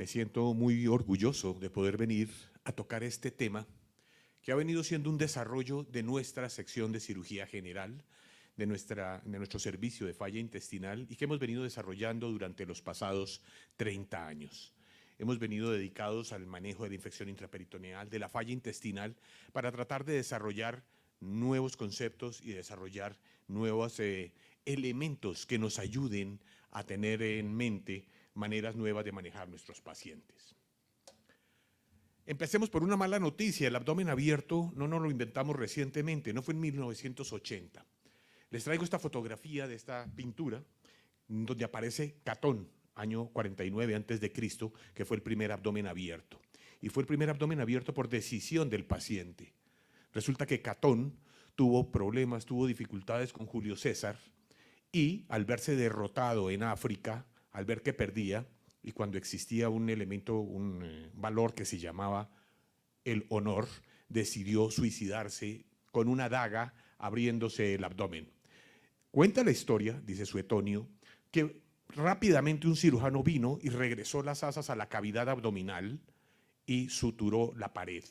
Me siento muy orgulloso de poder venir a tocar este tema que ha venido siendo un desarrollo de nuestra sección de cirugía general, de nuestro servicio de falla intestinal y que hemos venido desarrollando durante los pasados 30 años. Hemos venido dedicados al manejo de la infección intraperitoneal, de la falla intestinal, para tratar de desarrollar nuevos conceptos y desarrollar nuevos elementos que nos ayuden a tener en mente maneras nuevas de manejar nuestros pacientes. Empecemos por una mala noticia. El abdomen abierto no nos lo inventamos recientemente, no fue en 1980. Les traigo esta fotografía de esta pintura donde aparece Catón, año 49 a.C., que fue el primer abdomen abierto. Y fue el primer abdomen abierto por decisión del paciente. Resulta que Catón tuvo problemas, tuvo dificultades con Julio César y al verse derrotado en África, al ver que perdía, y cuando existía un elemento, un valor que se llamaba el honor, decidió suicidarse con una daga abriéndose el abdomen. Cuenta la historia, dice Suetonio, que rápidamente un cirujano vino y regresó las asas a la cavidad abdominal y suturó la pared.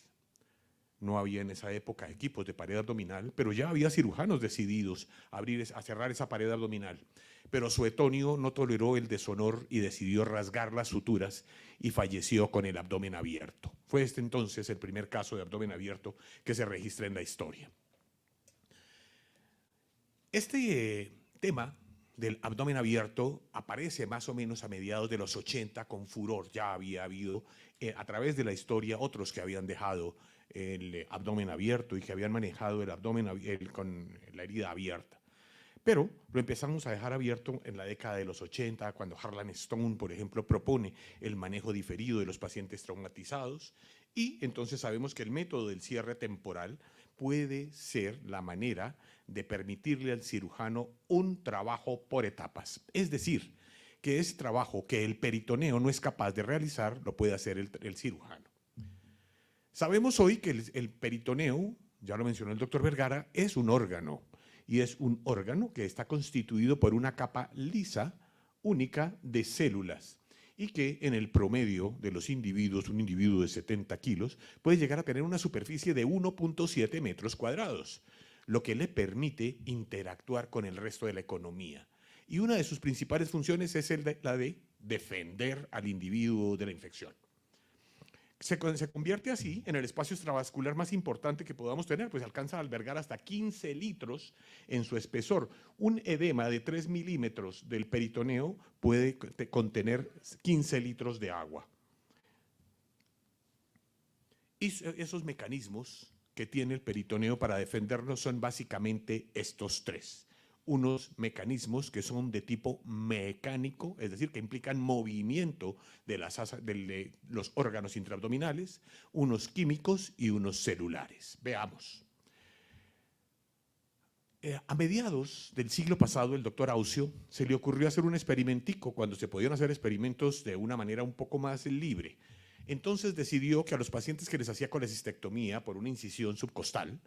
No había en esa época equipos de pared abdominal, pero ya había cirujanos decididos a cerrar esa pared abdominal. Pero Suetonio no toleró el deshonor y decidió rasgar las suturas y falleció con el abdomen abierto. Fue este entonces el primer caso de abdomen abierto que se registra en la historia. Este tema del abdomen abierto aparece más o menos a mediados de los 80 con furor. Ya había habido a través de la historia otros que habían dejado el abdomen abierto y que habían manejado el abdomen con la herida abierta. Pero lo empezamos a dejar abierto en la década de los 80, cuando Harlan Stone, por ejemplo, propone el manejo diferido de los pacientes traumatizados, y entonces sabemos que el método del cierre temporal puede ser la manera de permitirle al cirujano un trabajo por etapas. Es decir, que ese trabajo que el peritoneo no es capaz de realizar, lo puede hacer el cirujano. Sabemos hoy que el peritoneo, ya lo mencionó el doctor Vergara, es un órgano, y es un órgano que está constituido por una capa lisa, única, de células, y que en el promedio de los individuos, un individuo de 70 kilos, puede llegar a tener una superficie de 1.7 metros cuadrados, lo que le permite interactuar con el resto de la economía. Y una de sus principales funciones es la de defender al individuo de la infección. Se convierte así en el espacio extravascular más importante que podamos tener, pues alcanza a albergar hasta 15 litros en su espesor. Un edema de 3 milímetros del peritoneo puede contener 15 litros de agua. Y esos mecanismos que tiene el peritoneo para defendernos son básicamente estos tres. Unos mecanismos que son de tipo mecánico, es decir, que implican movimiento de los órganos intraabdominales, unos químicos y unos celulares. Veamos. A mediados del siglo pasado, el doctor Ausio se le ocurrió hacer un experimentico cuando se podían hacer experimentos de una manera un poco más libre. Entonces decidió que a los pacientes que les hacía colecistectomía por una incisión subcostal,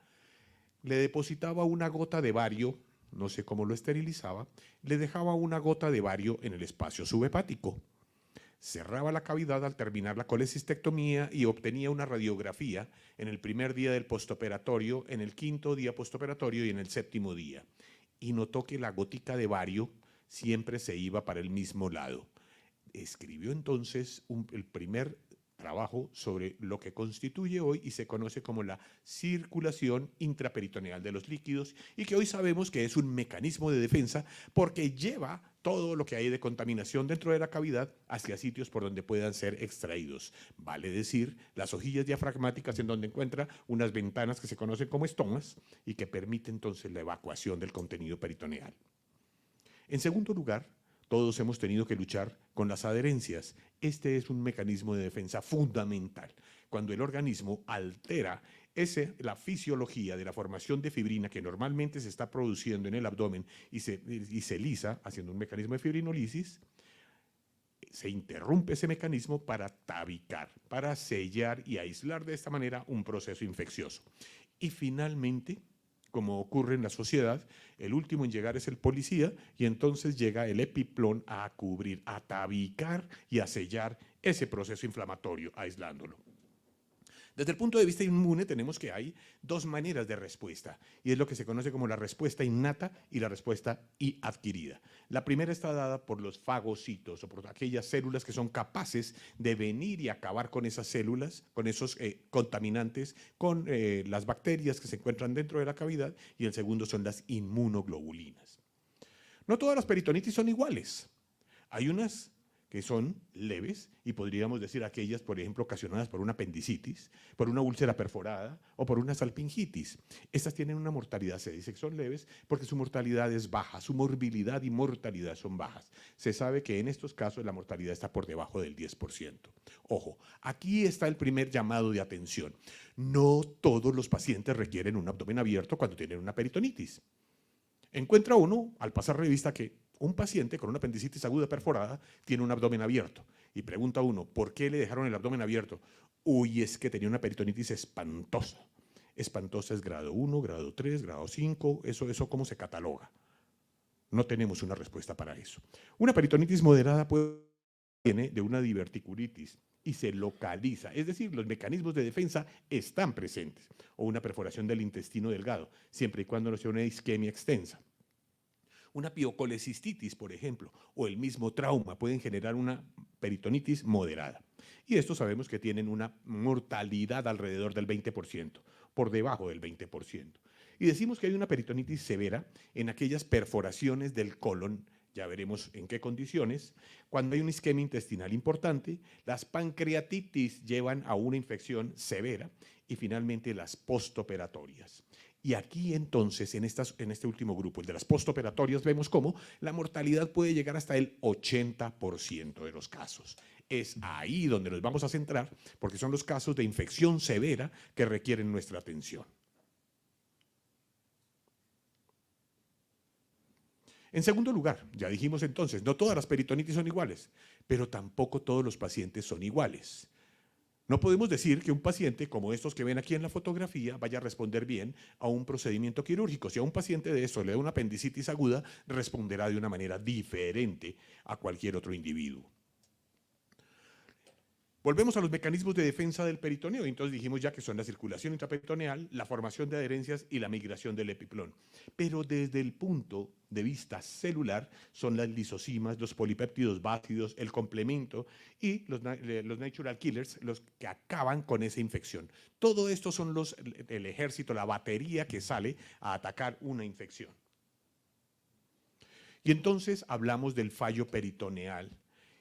le depositaba una gota de bario, no sé cómo lo esterilizaba, le dejaba una gota de bario en el espacio subhepático. Cerraba la cavidad al terminar la colecistectomía y obtenía una radiografía en el primer día del postoperatorio, en el quinto día postoperatorio y en el séptimo día. Y notó que la gotica de bario siempre se iba para el mismo lado. Escribió entonces el primer trabajo sobre lo que constituye hoy y se conoce como la circulación intraperitoneal de los líquidos, y que hoy sabemos que es un mecanismo de defensa porque lleva todo lo que hay de contaminación dentro de la cavidad hacia sitios por donde puedan ser extraídos. Vale decir, las hojillas diafragmáticas, en donde encuentra unas ventanas que se conocen como estomas y que permiten entonces la evacuación del contenido peritoneal. En segundo lugar, todos hemos tenido que luchar con las adherencias. Este es un mecanismo de defensa fundamental. Cuando el organismo altera la fisiología de la formación de fibrina que normalmente se está produciendo en el abdomen y se lisa, haciendo un mecanismo de fibrinolisis, se interrumpe ese mecanismo para tabicar, para sellar y aislar de esta manera un proceso infeccioso. Y finalmente, como ocurre en la sociedad, el último en llegar es el policía y entonces llega el epiplón a cubrir, a tabicar y a sellar ese proceso inflamatorio, aislándolo. Desde el punto de vista inmune tenemos que hay dos maneras de respuesta y es lo que se conoce como la respuesta innata y la respuesta adquirida. La primera está dada por los fagocitos o por aquellas células que son capaces de venir y acabar con esas células, con esos contaminantes, con las bacterias que se encuentran dentro de la cavidad, y el segundo son las inmunoglobulinas. No todas las peritonitis son iguales. Hay unas que son leves y podríamos decir aquellas, por ejemplo, ocasionadas por una apendicitis, por una úlcera perforada o por una salpingitis. Estas tienen una mortalidad, se dice que son leves porque su mortalidad es baja, su morbilidad y mortalidad son bajas. Se sabe que en estos casos la mortalidad está por debajo del 10%. Ojo, aquí está el primer llamado de atención. No todos los pacientes requieren un abdomen abierto cuando tienen una peritonitis. Encuentra uno, al pasar revista, que un paciente con una apendicitis aguda perforada tiene un abdomen abierto. Y pregunta uno, ¿por qué le dejaron el abdomen abierto? Uy, es que tenía una peritonitis espantosa. Espantosa es grado 1, grado 3, grado 5, eso ¿cómo se cataloga? No tenemos una respuesta para eso. Una peritonitis moderada viene de una diverticulitis y se localiza, es decir, los mecanismos de defensa están presentes, o una perforación del intestino delgado, siempre y cuando no sea una isquemia extensa. Una piocolecistitis, por ejemplo, o el mismo trauma pueden generar una peritonitis moderada. Y estos sabemos que tienen una mortalidad alrededor del 20%, por debajo del 20%. Y decimos que hay una peritonitis severa en aquellas perforaciones del colon, ya veremos en qué condiciones, cuando hay una isquemia intestinal importante, las pancreatitis llevan a una infección severa y finalmente las postoperatorias. Y aquí entonces, en este último grupo, el de las postoperatorias, vemos cómo la mortalidad puede llegar hasta el 80% de los casos. Es ahí donde nos vamos a centrar, porque son los casos de infección severa que requieren nuestra atención. En segundo lugar, ya dijimos entonces, no todas las peritonitis son iguales, pero tampoco todos los pacientes son iguales. No podemos decir que un paciente como estos que ven aquí en la fotografía vaya a responder bien a un procedimiento quirúrgico. Si a un paciente de estos le da una apendicitis aguda, responderá de una manera diferente a cualquier otro individuo. Volvemos a los mecanismos de defensa del peritoneo. Entonces dijimos ya que son la circulación intraperitoneal, la formación de adherencias y la migración del epiplón. Pero desde el punto de vista celular son las lisosimas, los polipéptidos básidos, el complemento y los natural killers, los que acaban con esa infección. Todo esto son el ejército, la batería que sale a atacar una infección. Y entonces hablamos del fallo peritoneal.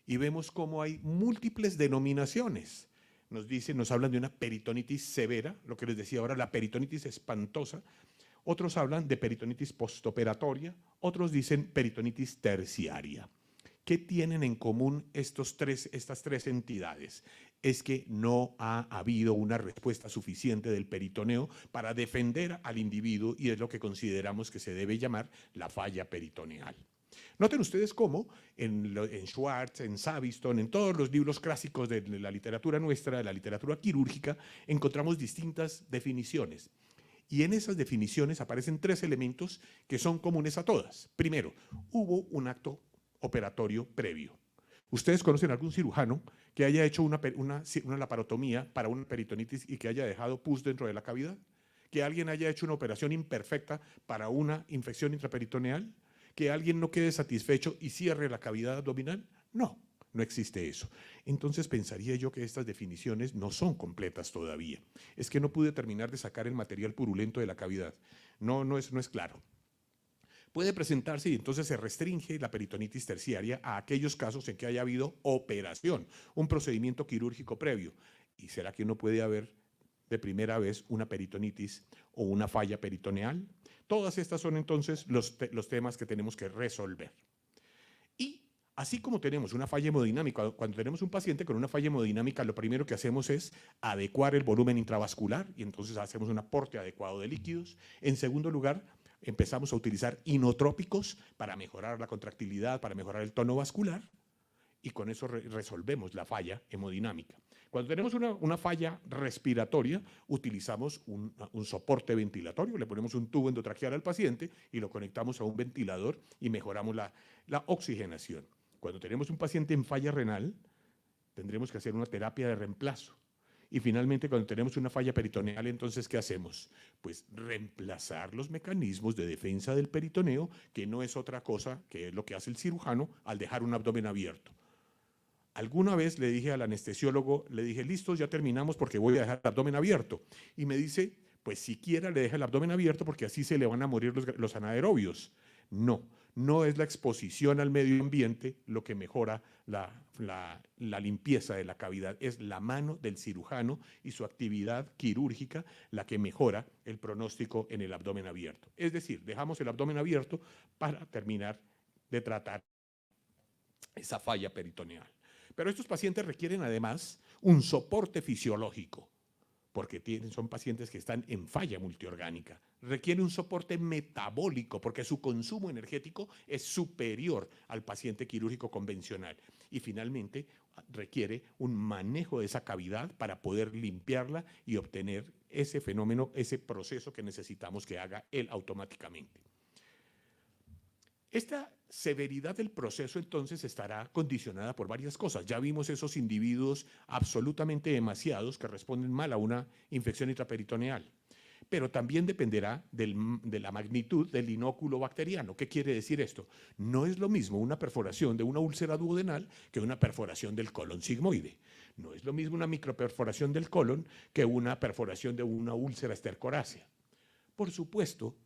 Y vemos cómo hay múltiples denominaciones. Nos hablan de una peritonitis severa, lo que les decía ahora, la peritonitis espantosa. Otros hablan de peritonitis postoperatoria, otros dicen peritonitis terciaria. ¿Qué tienen en común estas tres entidades? Es que no ha habido una respuesta suficiente del peritoneo para defender al individuo y es lo que consideramos que se debe llamar la falla peritoneal. Noten ustedes cómo en Schwartz, en Saviston, en todos los libros clásicos de la literatura nuestra, de la literatura quirúrgica, encontramos distintas definiciones. Y en esas definiciones aparecen tres elementos que son comunes a todas. Primero, hubo un acto operatorio previo. ¿Ustedes conocen algún cirujano que haya hecho una laparotomía para una peritonitis y que haya dejado pus dentro de la cavidad? ¿Que alguien haya hecho una operación imperfecta para una infección intraperitoneal? ¿Que alguien no quede satisfecho y cierre la cavidad abdominal? No, no existe eso. Entonces pensaría yo que estas definiciones no son completas todavía. Es que no pude terminar de sacar el material purulento de la cavidad. No es claro. Puede presentarse y entonces se restringe la peritonitis terciaria a aquellos casos en que haya habido operación, un procedimiento quirúrgico previo. ¿Y será que no puede haber de primera vez una peritonitis o una falla peritoneal? Todas estas son entonces los temas que tenemos que resolver. Y así como tenemos una falla hemodinámica, cuando tenemos un paciente con una falla hemodinámica, lo primero que hacemos es adecuar el volumen intravascular y entonces hacemos un aporte adecuado de líquidos. En segundo lugar, empezamos a utilizar inotrópicos para mejorar la contractilidad, para mejorar el tono vascular y con eso resolvemos la falla hemodinámica. Cuando tenemos una falla respiratoria, utilizamos un soporte ventilatorio, le ponemos un tubo endotraqueal al paciente y lo conectamos a un ventilador y mejoramos la oxigenación. Cuando tenemos un paciente en falla renal, tendremos que hacer una terapia de reemplazo. Y finalmente, cuando tenemos una falla peritoneal, entonces, ¿qué hacemos? Pues reemplazar los mecanismos de defensa del peritoneo, que no es otra cosa que es lo que hace el cirujano al dejar un abdomen abierto. Alguna vez le dije al anestesiólogo, le dije, listo, ya terminamos porque voy a dejar el abdomen abierto. Y me dice, pues siquiera le deja el abdomen abierto porque así se le van a morir los anaerobios. No, no es la exposición al medio ambiente lo que mejora la limpieza de la cavidad, es la mano del cirujano y su actividad quirúrgica la que mejora el pronóstico en el abdomen abierto. Es decir, dejamos el abdomen abierto para terminar de tratar esa falla peritoneal. Pero estos pacientes requieren además un soporte fisiológico, porque son pacientes que están en falla multiorgánica. Requiere un soporte metabólico, porque su consumo energético es superior al paciente quirúrgico convencional. Y finalmente requiere un manejo de esa cavidad para poder limpiarla y obtener ese fenómeno, ese proceso que necesitamos que haga él automáticamente. Esta severidad del proceso entonces estará condicionada por varias cosas. Ya vimos esos individuos absolutamente demasiados que responden mal a una infección intraperitoneal, pero también dependerá de la magnitud del inóculo bacteriano. ¿Qué quiere decir esto? No es lo mismo una perforación de una úlcera duodenal que una perforación del colon sigmoide. No es lo mismo una microperforación del colon que una perforación de una úlcera estercorácea. Por supuesto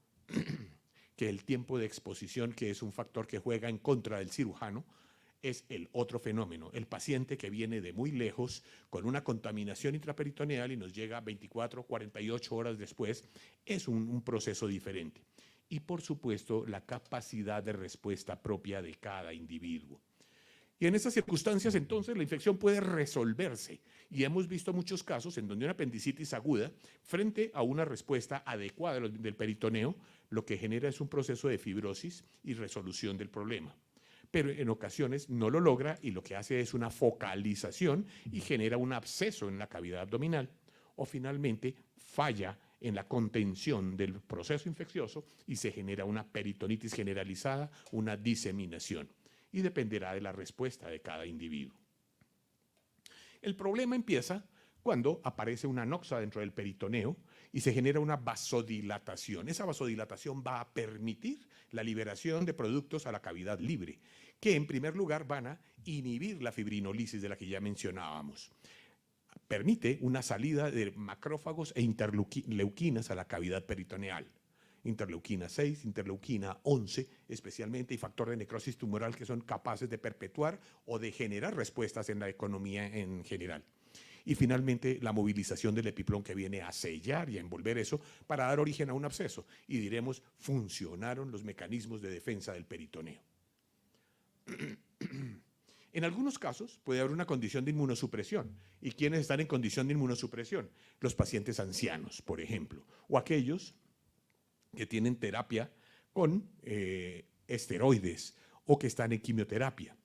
que el tiempo de exposición, que es un factor que juega en contra del cirujano, es el otro fenómeno. El paciente que viene de muy lejos con una contaminación intraperitoneal y nos llega 24, 48 horas después, es un proceso diferente. Y por supuesto, la capacidad de respuesta propia de cada individuo. Y en esas circunstancias, entonces, la infección puede resolverse. Y hemos visto muchos casos en donde una apendicitis aguda, frente a una respuesta adecuada del peritoneo, lo que genera es un proceso de fibrosis y resolución del problema. Pero en ocasiones no lo logra y lo que hace es una focalización y genera un absceso en la cavidad abdominal. O finalmente falla en la contención del proceso infeccioso y se genera una peritonitis generalizada, una diseminación. Y dependerá de la respuesta de cada individuo. El problema empieza cuando aparece una noxa dentro del peritoneo y se genera una vasodilatación. Esa vasodilatación va a permitir la liberación de productos a la cavidad libre, que en primer lugar van a inhibir la fibrinolisis de la que ya mencionábamos. Permite una salida de macrófagos e interleuquinas a la cavidad peritoneal. Interleuquina 6, interleuquina 11 especialmente, y factor de necrosis tumoral, que son capaces de perpetuar o de generar respuestas en la economía en general. Y finalmente la movilización del epiplón, que viene a sellar y a envolver eso para dar origen a un absceso. Y diremos, funcionaron los mecanismos de defensa del peritoneo. En algunos casos puede haber una condición de inmunosupresión. ¿Y quiénes están en condición de inmunosupresión? Los pacientes ancianos, por ejemplo, o aquellos que tienen terapia con esteroides o que están en quimioterapia.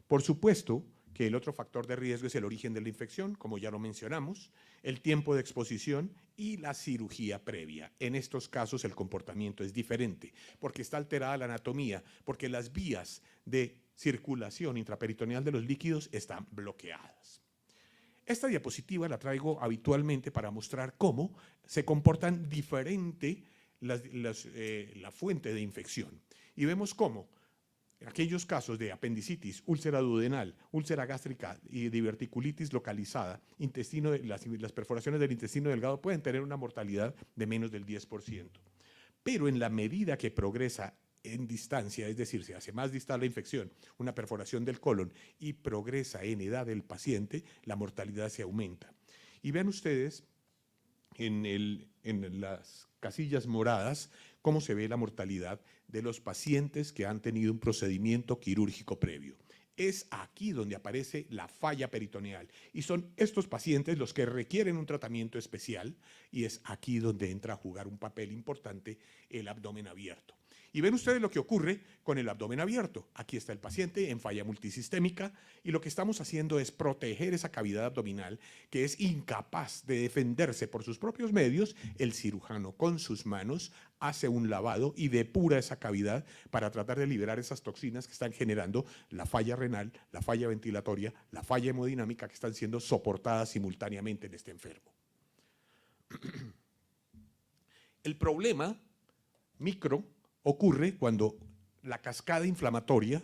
Por supuesto que el otro factor de riesgo es el origen de la infección, como ya lo mencionamos, el tiempo de exposición y la cirugía previa. En estos casos el comportamiento es diferente, porque está alterada la anatomía, porque las vías de circulación intraperitoneal de los líquidos están bloqueadas. Esta diapositiva la traigo habitualmente para mostrar cómo se comportan diferente la fuente de infección. Y vemos cómo aquellos casos de apendicitis, úlcera duodenal, úlcera gástrica y diverticulitis localizada, las perforaciones del intestino delgado pueden tener una mortalidad de menos del 10%. Pero en la medida que progresa en distancia, es decir, se hace más distal la infección, una perforación del colon, y progresa en edad del paciente, la mortalidad se aumenta. Y vean ustedes en las casillas moradas cómo se ve la mortalidad de los pacientes que han tenido un procedimiento quirúrgico previo. Es aquí donde aparece la falla peritoneal y son estos pacientes los que requieren un tratamiento especial, y es aquí donde entra a jugar un papel importante el abdomen abierto. Y ven ustedes lo que ocurre con el abdomen abierto. Aquí está el paciente en falla multisistémica y lo que estamos haciendo es proteger esa cavidad abdominal que es incapaz de defenderse por sus propios medios. El cirujano con sus manos hace un lavado y depura esa cavidad para tratar de liberar esas toxinas que están generando la falla renal, la falla ventilatoria, la falla hemodinámica que están siendo soportadas simultáneamente en este enfermo. El problema micro ocurre cuando la cascada inflamatoria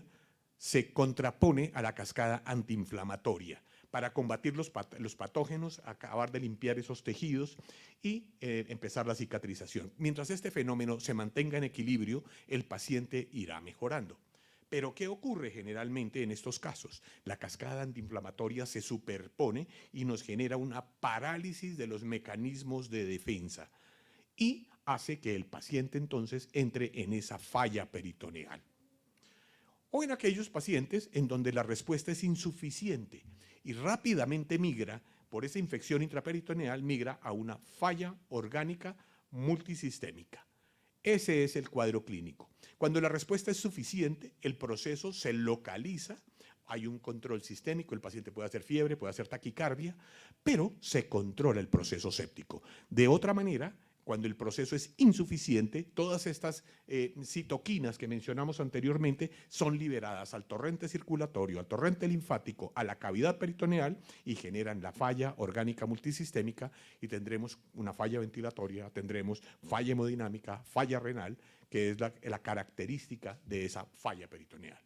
se contrapone a la cascada antiinflamatoria para combatir los patógenos, acabar de limpiar esos tejidos y empezar la cicatrización. Mientras este fenómeno se mantenga en equilibrio, el paciente irá mejorando. Pero ¿qué ocurre generalmente en estos casos? La cascada antiinflamatoria se superpone y nos genera una parálisis de los mecanismos de defensa y hace que el paciente entonces entre en esa falla peritoneal. O en aquellos pacientes en donde la respuesta es insuficiente y rápidamente migra por esa infección intraperitoneal, migra a una falla orgánica multisistémica. Ese es el cuadro clínico. Cuando la respuesta es suficiente, el proceso se localiza, hay un control sistémico, el paciente puede hacer fiebre, puede hacer taquicardia, pero se controla el proceso séptico. De otra manera, cuando el proceso es insuficiente, todas estas citoquinas que mencionamos anteriormente son liberadas al torrente circulatorio, al torrente linfático, a la cavidad peritoneal y generan la falla orgánica multisistémica y tendremos una falla ventilatoria, tendremos falla hemodinámica, falla renal, que es la característica de esa falla peritoneal.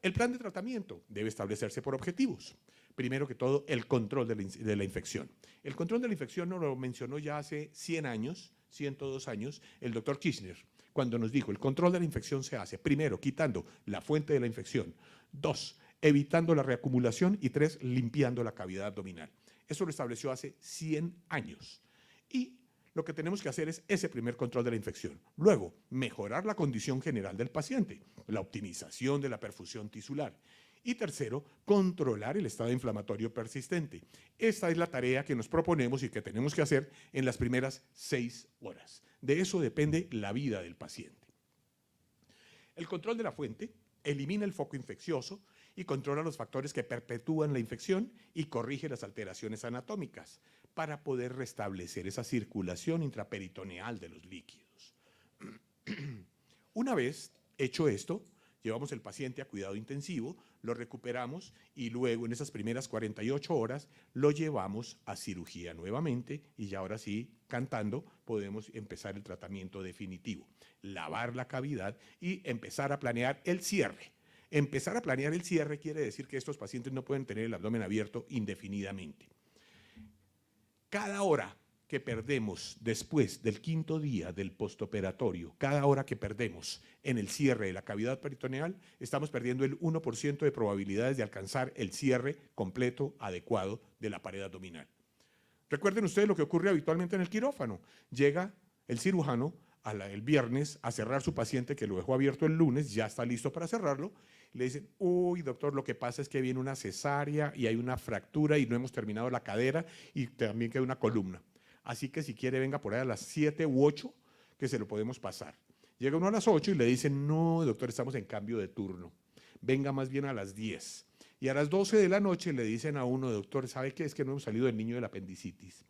El plan de tratamiento debe establecerse por objetivos. Primero que todo, el control de la infección. El control de la infección nos lo mencionó ya hace 100 años, 102 años, el doctor Kirchner, cuando nos dijo, el control de la infección se hace, primero, quitando la fuente de la infección, 2, evitando la reacumulación y 3, limpiando la cavidad abdominal. Eso lo estableció hace 100 años. Y lo que tenemos que hacer es ese primer control de la infección. Luego, mejorar la condición general del paciente, la optimización de la perfusión tisular. Y tercero, controlar el estado inflamatorio persistente. Esta es la tarea que nos proponemos y que tenemos que hacer en las primeras 6 horas. De eso depende la vida del paciente. El control de la fuente elimina el foco infeccioso y controla los factores que perpetúan la infección y corrige las alteraciones anatómicas para poder restablecer esa circulación intraperitoneal de los líquidos. Una vez hecho esto, llevamos el paciente a cuidado intensivo, lo recuperamos y luego en esas primeras 48 horas lo llevamos a cirugía nuevamente y ya ahora sí, cantando, podemos empezar el tratamiento definitivo. Lavar la cavidad y empezar a planear el cierre. Empezar a planear el cierre quiere decir que estos pacientes no pueden tener el abdomen abierto indefinidamente. Cada hora que perdemos después del 5.º día del postoperatorio, cada hora que perdemos en el cierre de la cavidad peritoneal, estamos perdiendo el 1% de probabilidades de alcanzar el cierre completo, adecuado de la pared abdominal. Recuerden ustedes lo que ocurre habitualmente en el quirófano. Llega el cirujano el viernes a cerrar su paciente que lo dejó abierto el lunes, ya está listo para cerrarlo. Le dicen, uy, doctor, lo que pasa es que viene una cesárea y hay una fractura y no hemos terminado la cadera y también queda una columna. Así que si quiere venga por ahí a las 7 u 8 que se lo podemos pasar. Llega uno a las 8 y le dicen, no, doctor, estamos en cambio de turno. Venga más bien a las 10. Y a las 12 de la noche le dicen a uno, doctor, ¿sabe qué? Es que no hemos salido del niño de la apendicitis.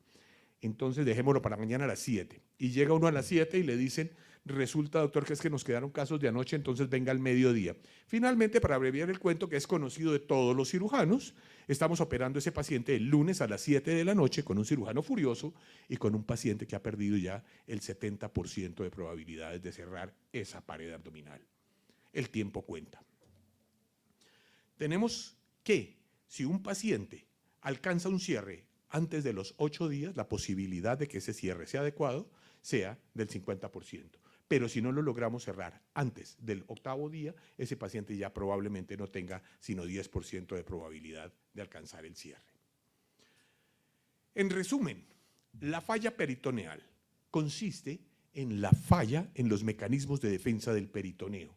Entonces dejémoslo para mañana a las 7. Y llega uno a las 7 y le dicen, resulta, doctor, que es que nos quedaron casos de anoche, entonces venga al mediodía. Finalmente, para abreviar el cuento, que es conocido de todos los cirujanos, estamos operando a ese paciente el lunes a las 7 de la noche con un cirujano furioso y con un paciente que ha perdido ya el 70% de probabilidades de cerrar esa pared abdominal. El tiempo cuenta. Tenemos que, si un paciente alcanza un cierre antes de los 8 días, la posibilidad de que ese cierre sea adecuado sea del 50%. Pero si no lo logramos cerrar antes del 8.º día, ese paciente ya probablemente no tenga sino 10% de probabilidad de alcanzar el cierre. En resumen, la falla peritoneal consiste en la falla en los mecanismos de defensa del peritoneo,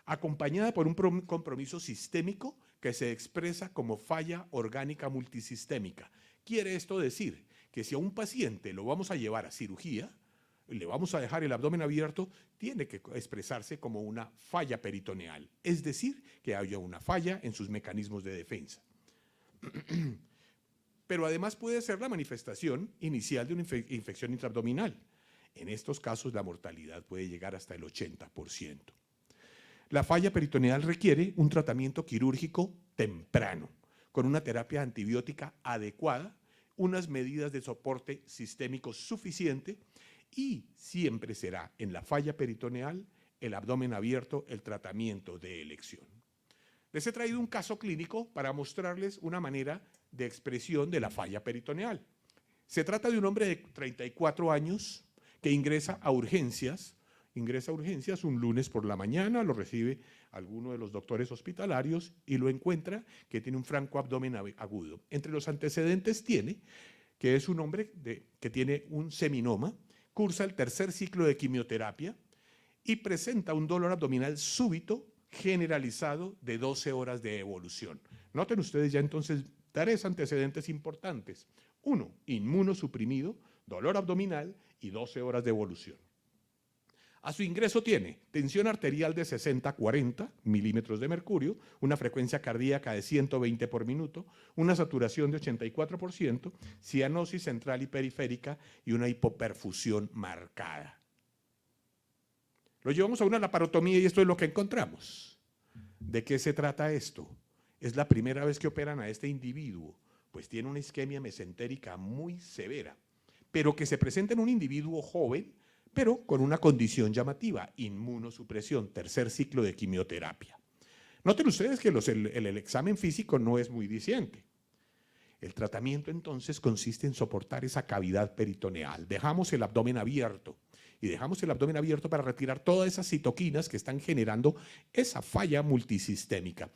acompañada por un compromiso sistémico que se expresa como falla orgánica multisistémica. Quiere esto decir que si a un paciente lo vamos a llevar a cirugía, le vamos a dejar el abdomen abierto, tiene que expresarse como una falla peritoneal, es decir, que haya una falla en sus mecanismos de defensa. Pero además puede ser la manifestación inicial de una infección intraabdominal. En estos casos la mortalidad puede llegar hasta el 80%. La falla peritoneal requiere un tratamiento quirúrgico temprano, con una terapia antibiótica adecuada, unas medidas de soporte sistémico suficiente y siempre será en la falla peritoneal el abdomen abierto el tratamiento de elección. Les he traído un caso clínico para mostrarles una manera de expresión de la falla peritoneal. Se trata de un hombre de 34 años que ingresa a urgencias un lunes por la mañana, lo recibe alguno de los doctores hospitalarios y lo encuentra que tiene un franco abdomen agudo. Entre los antecedentes tiene que es un hombre que tiene un seminoma, cursa el tercer ciclo de quimioterapia y presenta un dolor abdominal súbito generalizado de 12 horas de evolución. Noten ustedes ya entonces 3 antecedentes importantes. 1, inmunosuprimido, dolor abdominal y 12 horas de evolución. A su ingreso tiene tensión arterial de 60-40 milímetros de mercurio, una frecuencia cardíaca de 120 por minuto, una saturación de 84%, cianosis central y periférica y una hipoperfusión marcada. Lo llevamos a una laparotomía y esto es lo que encontramos. ¿De qué se trata esto? Es la primera vez que operan a este individuo, pues tiene una isquemia mesentérica muy severa, pero que se presenta en un individuo joven, pero con una condición llamativa, inmunosupresión, tercer ciclo de quimioterapia. Noten ustedes que el examen físico no es muy diciente. El tratamiento entonces consiste en soportar esa cavidad peritoneal. Dejamos el abdomen abierto y dejamos el abdomen abierto para retirar todas esas citoquinas que están generando esa falla multisistémica.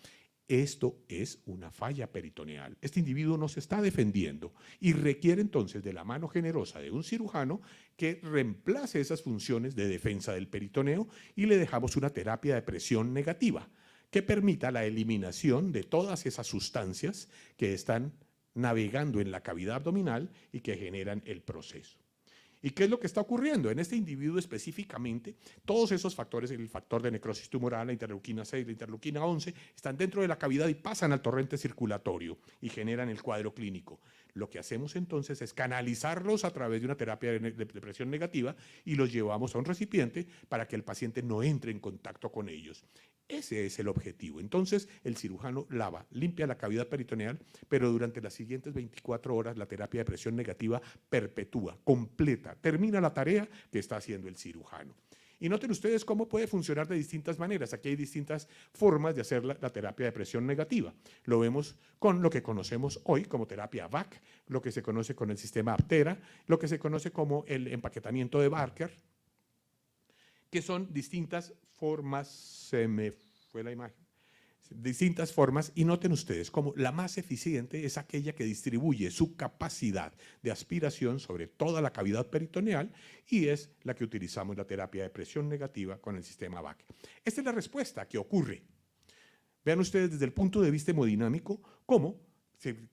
Esto es una falla peritoneal. Este individuo no se está defendiendo y requiere entonces de la mano generosa de un cirujano que reemplace esas funciones de defensa del peritoneo y le dejamos una terapia de presión negativa que permita la eliminación de todas esas sustancias que están navegando en la cavidad abdominal y que generan el proceso. ¿Y qué es lo que está ocurriendo? En este individuo específicamente, todos esos factores, el factor de necrosis tumoral, la interleuquina 6, la interleuquina 11, están dentro de la cavidad y pasan al torrente circulatorio y generan el cuadro clínico. Lo que hacemos entonces es canalizarlos a través de una terapia de presión negativa y los llevamos a un recipiente para que el paciente no entre en contacto con ellos. Ese es el objetivo. Entonces, el cirujano limpia la cavidad peritoneal, pero durante las siguientes 24 horas la terapia de presión negativa perpetúa, completa, termina la tarea que está haciendo el cirujano. Y noten ustedes cómo puede funcionar de distintas maneras. Aquí hay distintas formas de hacer la terapia de presión negativa. Lo vemos con lo que conocemos hoy como terapia VAC, lo que se conoce con el sistema Aptera, lo que se conoce como el empaquetamiento de Barker, que son distintas formas, se me fue la imagen, distintas formas, y noten ustedes como la más eficiente es aquella que distribuye su capacidad de aspiración sobre toda la cavidad peritoneal y es la que utilizamos en la terapia de presión negativa con el sistema VAC. Esta es la respuesta que ocurre. Vean ustedes desde el punto de vista hemodinámico cómo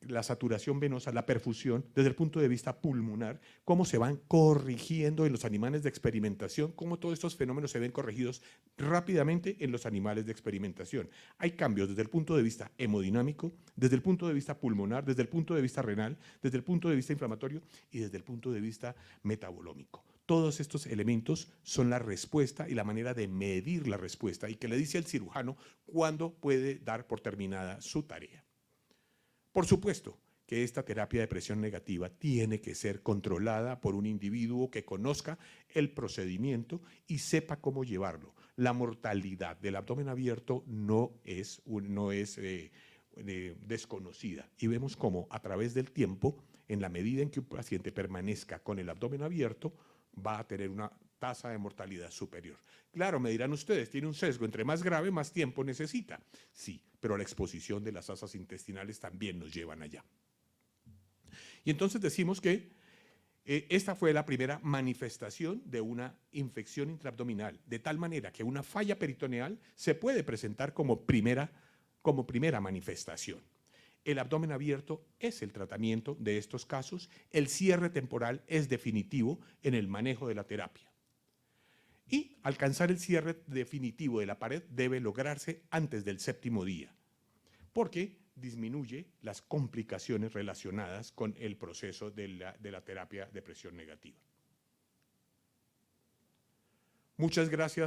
la saturación venosa, la perfusión, desde el punto de vista pulmonar, cómo se van corrigiendo en los animales de experimentación, cómo todos estos fenómenos se ven corregidos rápidamente en los animales de experimentación. Hay cambios desde el punto de vista hemodinámico, desde el punto de vista pulmonar, desde el punto de vista renal, desde el punto de vista inflamatorio y desde el punto de vista metabolómico. Todos estos elementos son la respuesta y la manera de medir la respuesta y que le dice al cirujano cuándo puede dar por terminada su tarea. Por supuesto que esta terapia de presión negativa tiene que ser controlada por un individuo que conozca el procedimiento y sepa cómo llevarlo. La mortalidad del abdomen abierto no es desconocida y vemos cómo a través del tiempo, en la medida en que un paciente permanezca con el abdomen abierto, va a tener una tasa de mortalidad superior. Claro, me dirán ustedes, tiene un sesgo, entre más grave, más tiempo necesita. Sí, pero la exposición de las asas intestinales también nos llevan allá. Y entonces decimos que esta fue la primera manifestación de una infección intraabdominal, de tal manera que una falla peritoneal se puede presentar como primera manifestación. el abdomen abierto es el tratamiento de estos casos. El cierre temporal es definitivo en el manejo de la terapia. Y alcanzar el cierre definitivo de la pared debe lograrse antes del 7º día, porque disminuye las complicaciones relacionadas con el proceso de la terapia de presión negativa. Muchas gracias.